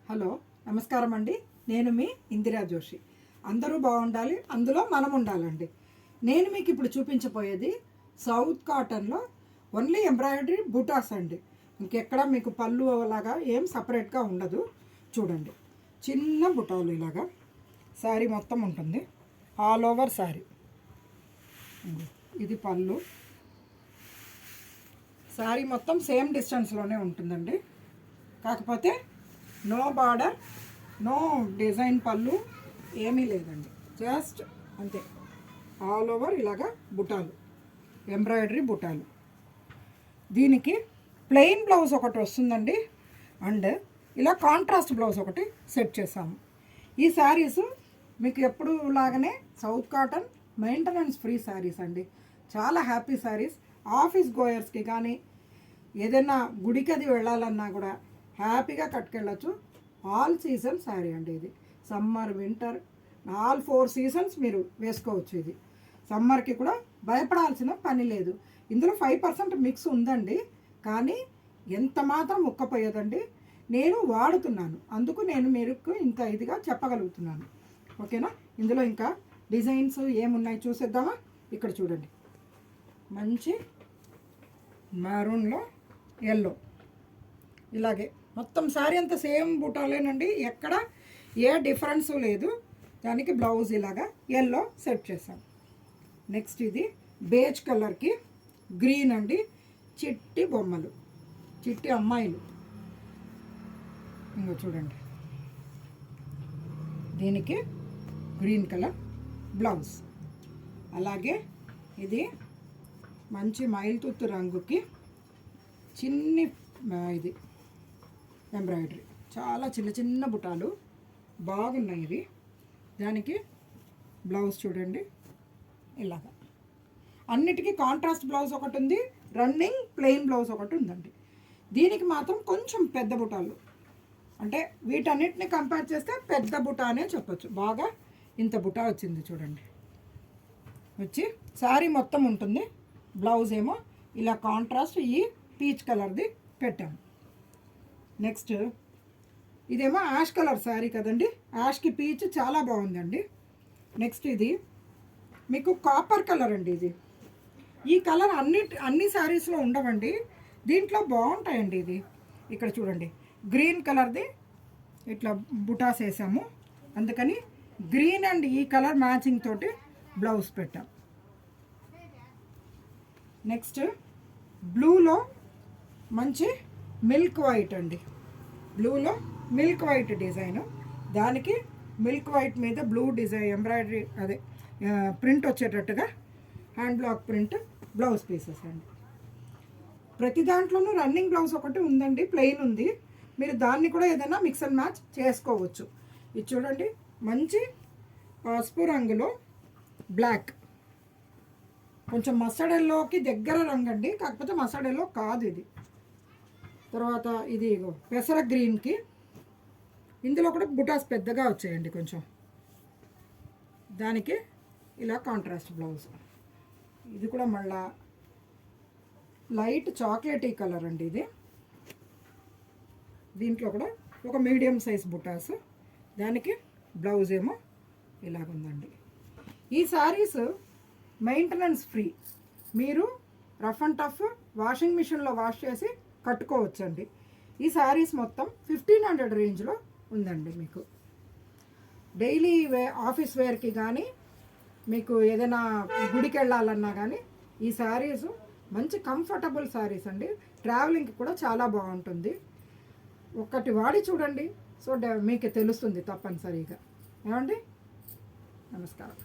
Hello నమస్కారం అండి. నేను మీ ఇందిరా జోషి. అందరూ బాగుండాలి, అందులో మనం ఉండాలండి. నేను మీకు ఇప్పుడు చూపించబోయేది సౌత్ కాటన్లో ఓన్లీ ఎంబ్రాయిడరీ బూటాస్ అండి. ఇంకెక్కడ మీకు పళ్ళు అలాగా ఏం సపరేట్గా ఉండదు. చూడండి, చిన్న బుటాలు ఇలాగా శారీ మొత్తం ఉంటుంది, ఆల్ ఓవర్ శారీ. ఇది పళ్ళు. శారీ మొత్తం సేమ్ డిస్టెన్స్లోనే ఉంటుందండి, కాకపోతే నో బార్డర్, నో డిజైన్, పళ్ళు ఏమీ లేదండి. జస్ట్ అంతే, ఆల్ ఓవర్ ఇలాగా బుటాలు, ఎంబ్రాయిడరీ బుటాలు. దీనికి ప్లెయిన్ బ్లౌజ్ ఒకటి వస్తుందండి, అండ్ ఇలా కాంట్రాస్ట్ బ్లౌజ్ ఒకటి సెట్ చేసాము. ఈ శారీస్ మీకు ఎప్పుడు లాగానే south cotton maintenance free saris అండి. చాలా హ్యాపీ శారీస్. ఆఫీస్ గోయర్స్కి కానీ ఏదైనా గుడికి అది వెళ్ళాలన్నా కూడా హ్యాపీగా కట్టుకెళ్ళచ్చు. ఆల్ సీజన్ శారీ అండి ఇది. సమ్మర్, వింటర్, ఆల్ 4 సీజన్స్ మీరు వేసుకోవచ్చు. ఇది సమ్మర్కి కూడా భయపడాల్సిన పని లేదు. ఇందులో 5% మిక్స్ ఉందండి, కానీ ఎంత మాత్రం ముక్కపోయేదండి. నేను వాడుతున్నాను, అందుకు నేను మీకు ఇంత ఇదిగా చెప్పగలుగుతున్నాను. ఓకేనా? ఇందులో ఇంకా డిజైన్స్ ఏమున్నాయి చూసేద్దామా? ఇక్కడ చూడండి, మంచి మెరూన్లో ఎల్లో, ఇలాగే మొత్తం శారీ అంతా సేమ్ బూటాలేనండి, ఎక్కడ ఏ డిఫరెన్స్ లేదు. దానికి బ్లౌజ్ ఇలాగా ఎల్లో సెట్ చేసాం. నెక్స్ట్ ఇది బేజ్ కలర్కి గ్రీన్ అండి, చిట్టి బొమ్మలు, చిట్టి అమ్మాయిలు. ఇంకో చూడండి, దీనికి గ్రీన్ కలర్ బ్లౌజ్. అలాగే ఇది మంచి మైల్తుత్తు రంగుకి చిన్ని ఇది ఎంబ్రాయిడరీ, చాలా చిన్న చిన్న బుటాలు బాగున్నాయి ఇవి. దానికి బ్లౌజ్ చూడండి ఇలాగా. అన్నిటికీ కాంట్రాస్ట్ బ్లౌజ్ ఒకటి ఉంది, రన్నింగ్ ప్లెయిన్ బ్లౌజ్ ఒకటి ఉందండి. దీనికి మాత్రం కొంచెం పెద్ద బుటాలు, అంటే వీటన్నిటిని కంపేర్ చేస్తే పెద్ద బుటా అనే చెప్పచ్చు. బాగా ఇంత బుటా వచ్చింది చూడండి. వచ్చి శారీ మొత్తం ఉంటుంది, బ్లౌజ్ ఏమో ఇలా కాంట్రాస్ట్ ఈ పీచ్ కలర్ది పెట్టాము. నెక్స్ట్ ఇదేమో యాష్ కలర్ శారీ కదండి, యాష్కి పీచ్ చాలా బాగుందండి. నెక్స్ట్ ఇది మీకు కాపర్ కలర్ అండి. ఇది ఈ కలర్ అన్ని శారీస్లో ఉండవండి, దీంట్లో బాగుంటాయండి. ఇది ఇక్కడ చూడండి, గ్రీన్ కలర్ది ఇట్లా బుటాస్ వేసాము, అందుకని గ్రీన్ అండ్ ఈ కలర్ మ్యాచింగ్ తోటి బ్లౌజ్ పెట్టాం. నెక్స్ట్ బ్లూలో మంచి మిల్క్ వైట్ అండి, బ్లూలో మిల్క్ వైట్ డిజైను. దానికి మిల్క్ వైట్ మీద బ్లూ డిజైన్ ఎంబ్రాయిడరీ, అదే ప్రింట్ వచ్చేటట్టుగా hand black print blouse pieces అండి. ప్రతి దాంట్లోనూ రన్నింగ్ బ్లౌజ్ ఒకటి ఉందండి, ప్లెయిన్ ఉంది. మీరు దాన్ని కూడా ఏదైనా మిక్స్ అండ్ మ్యాచ్ చేసుకోవచ్చు. ఇది చూడండి, మంచి పసుపు రంగులో బ్లాక్, కొంచెం మస్టర్డ్ ఎల్లోకి దగ్గర రంగు అండి, కాకపోతే మస్టర్డ్ ఎల్లో కాదు ఇది. తర్వాత ఇది పెసర గ్రీన్కి, ఇందులో కూడా బుటాస్ పెద్దగా వచ్చాయండి కొంచెం. దానికి ఇలా కాంట్రాస్ట్ బ్లౌజ్. ఇది కూడా మళ్ళా లైట్ చాక్లెటీ కలర్ అండి ఇది. దీంట్లో కూడా ఒక మీడియం సైజ్ బుటాస్, దానికి బ్లౌజ్ ఏమో ఇలాగుందండి. ఈ శారీస్ మెయింటెనెన్స్ ఫ్రీ. మీరు రఫ్ అండ్ టఫ్ వాషింగ్ మిషన్లో వాష్ చేసి కట్టుకోవచ్చండి. ఈ శారీస్ మొత్తం 1500 రేంజ్లో ఉందండి. మీకు డైలీ ఆఫీస్ వేర్కి కానీ మీకు ఏదైనా గుడికి వెళ్ళాలన్నా కానీ ఈ శారీస్ మంచి కంఫర్టబుల్ శారీస్ అండి. ట్రావెలింగ్కి కూడా చాలా బాగుంటుంది. ఒకటి వాడి చూడండి, సో మీకు తెలుస్తుంది తప్పనిసరిగా. ఏమండి? నమస్కారం.